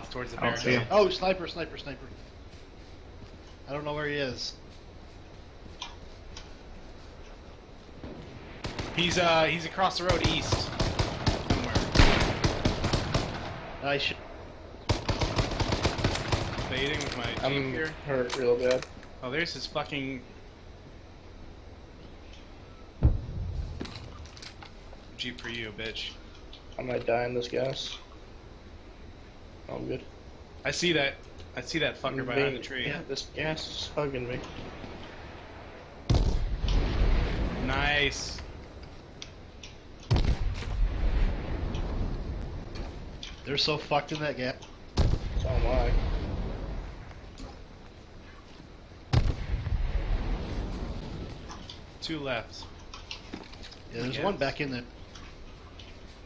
south towards the I don't see barricade. him. Oh, sniper, sniper, sniper. I don't know where he is. He's across the road east. Somewhere. Nice shit. Baiting with my Jeep I'm here. hurt real bad. Oh, there's his fucking Jeep for you, bitch. I might die in this gas. Oh, good. I see that. I see that fucker behind the tree. Yeah, this gas is hugging me. Nice. They're so fucked in that gap. So am I. Two left. Yeah, there's Yeah. one back in there.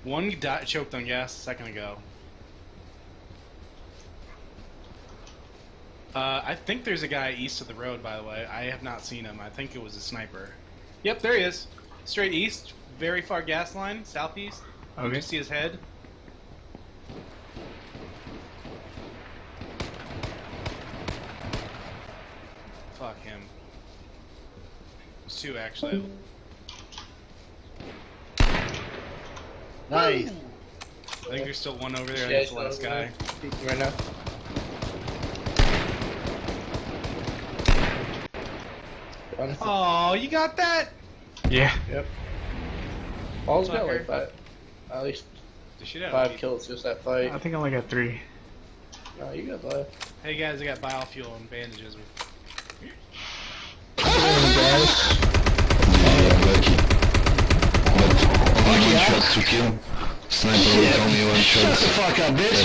One choked on gas a second ago. I think there's a guy east of the road, by the way. I have not seen him. I think it was a sniper. Yep, there he is. Straight east, very far gas line, southeast. You Okay. can see his head. Fuck him. There's two, actually. Nice. I think there's still one over there. I Yeah, think it's the last guy. Peeking right now. Done. Oh, you got that? Yeah. Yep. All's got Fucker. like five, at least The shit out of 5 me. kills just that fight. I think I only got 3. No, you got 5. Hey guys, I got biofuel and bandages. Only one shot to kill. Sniper will only one shot. Shut the fuck up, bitch!